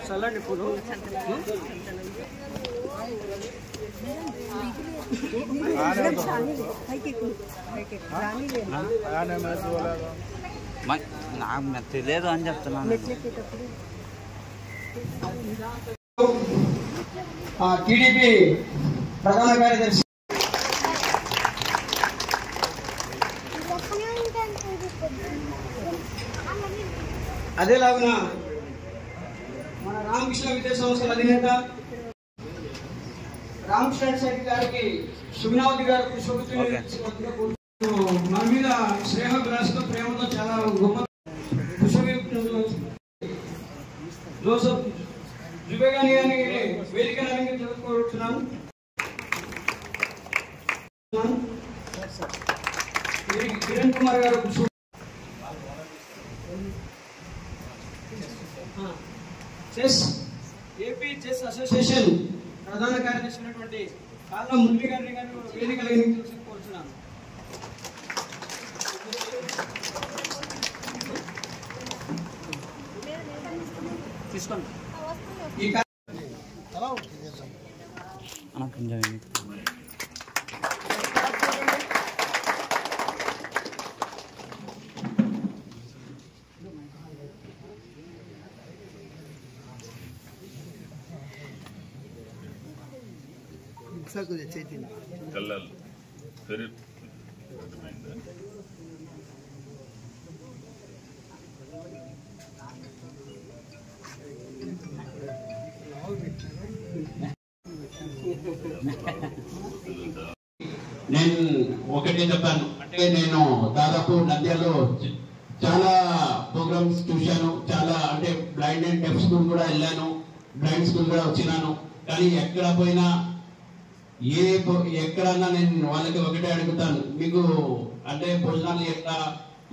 చల్లండి పూలు నాకు తెలియదు అని చెప్తున్నాను. టీడీపీ ప్రధాన కార్యదర్శి అదేలాగా మన రామకృష్ణ విద్యా సంస్థల అధినేత రామకృష్ణ శెట్టి గారికి సుగుణావతి గారు మన మీద స్నేహగ్రాసతో ప్రేమతో చాలా గొప్ప జోసఫ్ జుబేగాని అని వేదికను అలంకరించుకోవచ్చున్నాను. కిరణ్ కుమార్ గారు ఏపీ చెస్ అసోసియేషన్ ప్రధాన కార్యదర్శి అయినటువంటి కాళ్ళ మురళి గారిని వేదిక అలంకరించుకోవచ్చున్నాను. తీసుకోండి. నేను ఒకటే చెప్పాను అంటే నేను దాదాపు నంద్యాలలో చాలా ప్రోగ్రామ్స్ చూశాను. చాలా అంటే బ్లైండ్ అండ్ డెఫ్ స్కూల్ కూడా వెళ్ళాను, బ్లైండ్ స్కూల్ కూడా వచ్చినాను. కానీ ఎక్కడ పోయినా ఎక్కడన్నా నేను వాళ్ళకి ఒకటే అడుగుతాను, మీకు అంటే భోజనాలు ఎట్లా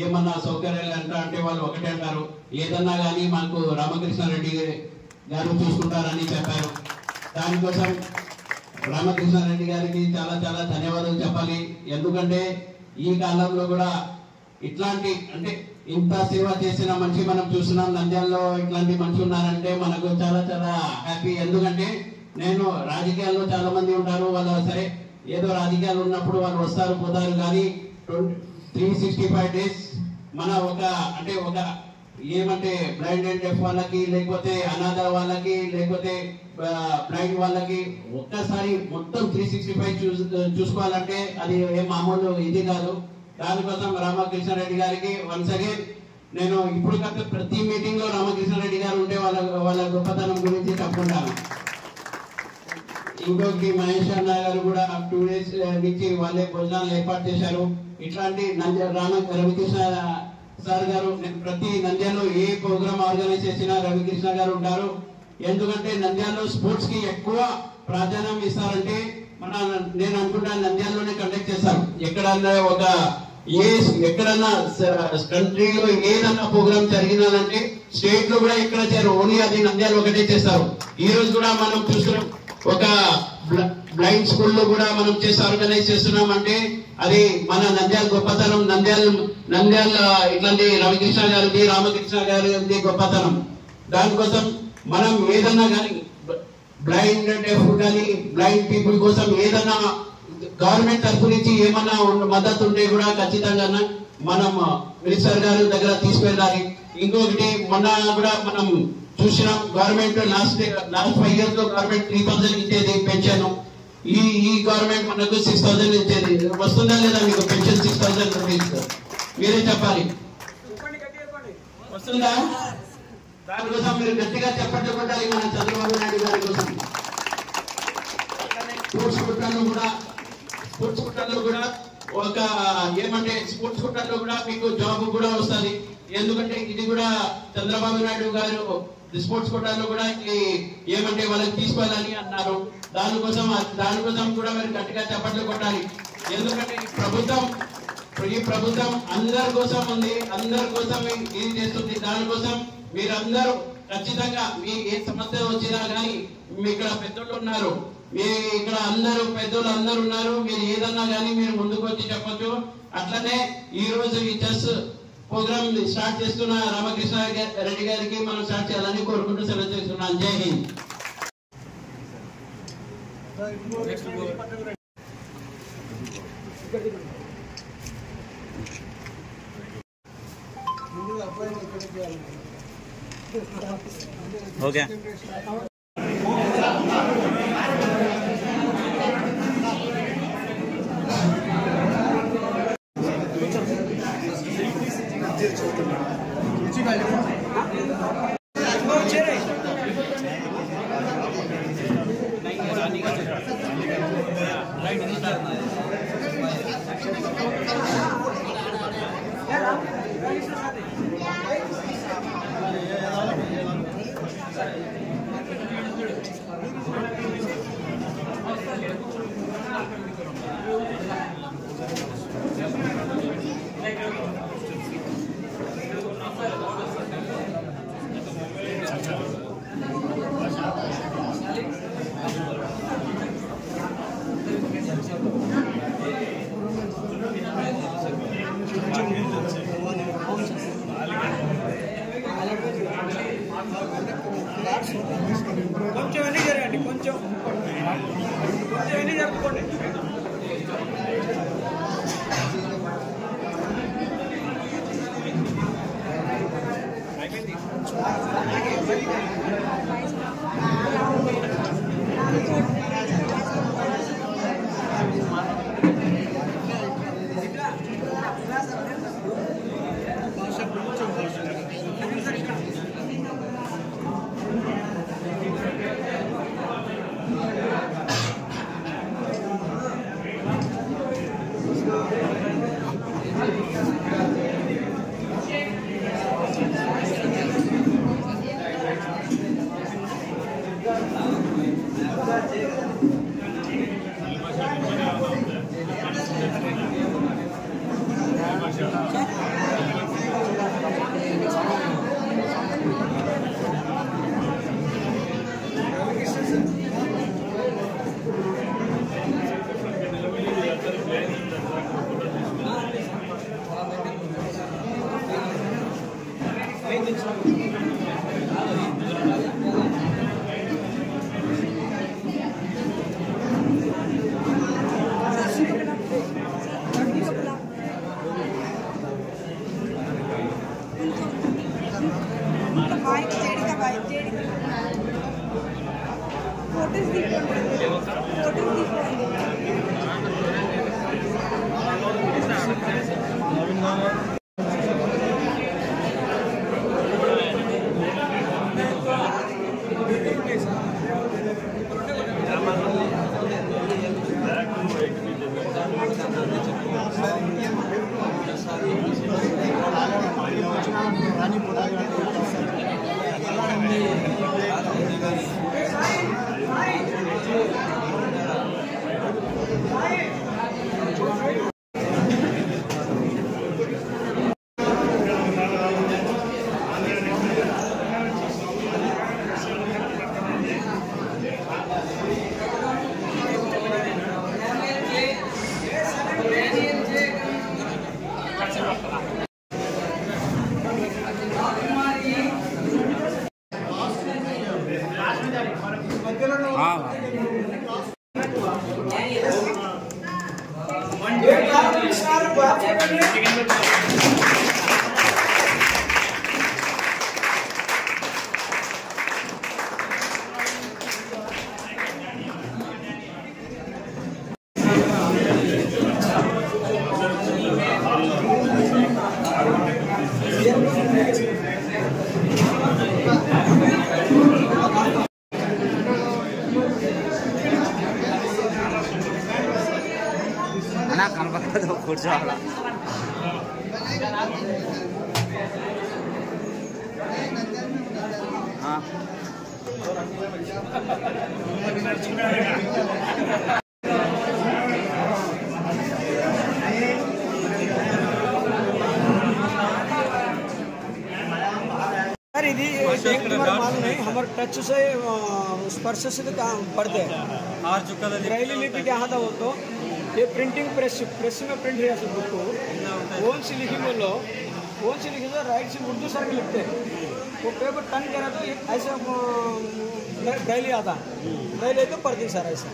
ఏమన్నా సౌకర్యాలు ఎంత అంటే వాళ్ళు ఒకటే అంటారు, ఏదన్నా కానీ మాకు రామకృష్ణారెడ్డి గారు చూసుకుంటారని చెప్పారు. దానికోసం రామకృష్ణారెడ్డి గారికి చాలా చాలా ధన్యవాదాలు చెప్పాలి. ఎందుకంటే ఈ కాలంలో కూడా ఇట్లాంటి అంటే ఇంత సేవ చేసిన మనిషి మనం చూస్తున్నాం. నంద్యాలలో ఇట్లాంటి మనిషి ఉన్నారంటే మనకు చాలా చాలా హ్యాపీ. ఎందుకంటే నేను రాజకీయాల్లో చాలా మంది ఉంటారు, వాళ్ళు సరే ఏదో రాజకీయాలు ఉన్నప్పుడు వాళ్ళు వస్తారు పోతారు, కానీ 365 డేస్ మన ఒక అంటే ఒక ఏమంటే బ్లైండ్ అండ్ డెఫ్ వాళ్ళకి లేకపోతే అనాథ వాళ్ళకి లేకపోతే బ్లైండ్ వాళ్ళకి ఒక్కసారి మొత్తం 365 చూసుకోవాలంటే అది ఏ మామూలు ఇది కాదు. దానికోసం రామకృష్ణారెడ్డి గారికి వన్స్ అగైన్ నేను ఇప్పుడు కాక ప్రతి మీటింగ్ లో రామకృష్ణారెడ్డి గారు ఉంటే వాళ్ళ గొప్పతనం గురించి చెప్పుకుంటాను. ఇంకొకటి మహేష్ అన్న గారు కూడా 2 days నుంచి వాళ్ళే భోజనాలు ఏర్పాటు చేశారు. ఇట్లాంటి రవికృష్ణ సార్ గారు ప్రతి నంద్యాలలో ఏ ప్రోగ్రామ్ ఆర్గనైజ్ చేసినా రవికృష్ణ గారు ఉంటారు. ఎందుకంటే నంద్యాలలో స్పోర్ట్స్ కి ఎక్కువ ప్రాధాన్యం ఇస్తారంటే నేను అనుకుంటాను నంద్యాలలోనే కండక్ట్ చేస్తారు. ఎక్కడన్నా ఎక్కడన్నా కంట్రీలో ఏదన్నా ప్రోగ్రామ్ జరిగినాదంటే స్టేట్ లో కూడా ఎక్కడ చేరు ఓన్లీ అది నంద్యాల ఒకటే చేస్తారు. ఈ రోజు కూడా మనం చూస్తున్నాం ఒక బ్లైండ్ స్కూల్లో కూడా మనం ఆర్గనైజ్ చేస్తున్నాం అంటే అది మన నంద్యాల గొప్పతనం. నంద్యాల ఇట్లాంటి రవికృష్ణ గారిది రామకృష్ణ గారి గొప్పతనం. దానికోసం మనం ఏదన్నా కానీ బ్లైండ్ డెఫ్ కానీ బ్లైండ్ పీపుల్ కోసం ఏదన్నా గవర్నమెంట్ తరఫు నుంచి ఏమన్నా మద్దతు ఉంటే కూడా ఖచ్చితంగా మనం మినిస్టర్ గారి దగ్గర తీసుకెళ్ళాలి. ఇంకొకటి మొన్న కూడా మనం చూసినాం గవర్నమెంట్ లాస్ట్ 5 years లో గవర్నమెంట్ 3000 ఇచ్చేది పెన్షన్. ఈ గవర్నమెంట్ మనకు 6000 ఇచ్చేది. వస్తుందా లేదా మీకు పెన్షన్ 6000 రూపీస్? మీరే చెప్పాలి, వస్తుందా? దానికోసం మీరు గట్టిగా చెప్పండి కొట్టాలి మన చంద్రబాబు నాయుడు గారి కోసం. స్పోర్ట్స్ కుట్టాల్లో కూడా ఒక ఏమంటే స్పోర్ట్స్ కుట్టాల్లో కూడా మీకు జాబ్ కూడా వస్తుంది. ఎందుకంటే ఇది కూడా చంద్రబాబు నాయుడు గారు స్పోర్ట్స్ కోటాలో కూడా ఏమంటే వాళ్ళకి తీసుకోవాలని అన్నారు. దానికోసం కూడా మీరు గట్టిగా చప్పట్లు కొట్టాలి. ఎందుకంటే ఈ ప్రభుత్వం అందరి కోసం ఉంది, అందరి కోసం ఇది చేస్తుంది. దానికోసం మీరందరూ ఖచ్చితంగా మీ ఏ సమస్య వచ్చినా కానీ మీ ఇక్కడ పెద్దోళ్ళు ఉన్నారు, మీ ఇక్కడ అందరూ పెద్దోళ్ళు అందరూ ఉన్నారు, మీరు ఏదన్నా కానీ మీరు ముందుకు వచ్చి చెప్పొచ్చు. అట్లనే ఈ రోజు ఈ చెస్ ప్రోగ్రామ్ స్టార్ట్ చేస్తున్న రామకృష్ణ రెడ్డి గారికి మనం స్టార్ట్ చేయాలని కోరుకుంటూ సెలవు చేస్తున్నాను. జై హింద్. ఓకే కొంచెం ఎన్ని జరగండి, కొంచెం ఎన్ని జరుపుకోండి. అన్నా కనపడదు కూర్చోవాలా ఇది एक तुम्हारा मालूम नहीं, हमारे टच से स्पर्श से तो पढ़ते हैं। ब्रेली लिपि क्या था वो तो ये प्रिंटिंग प्रेस में प्रिंट है सब बुक को ओन से लिखी बोलो, ओन से लिखी तो राइट से उर्दू सर के लिखते हैं। वो पेपर टर्न करा तो ऐसा ब्रेली आता, ब्रेली तो पढ़ती सर ऐसा।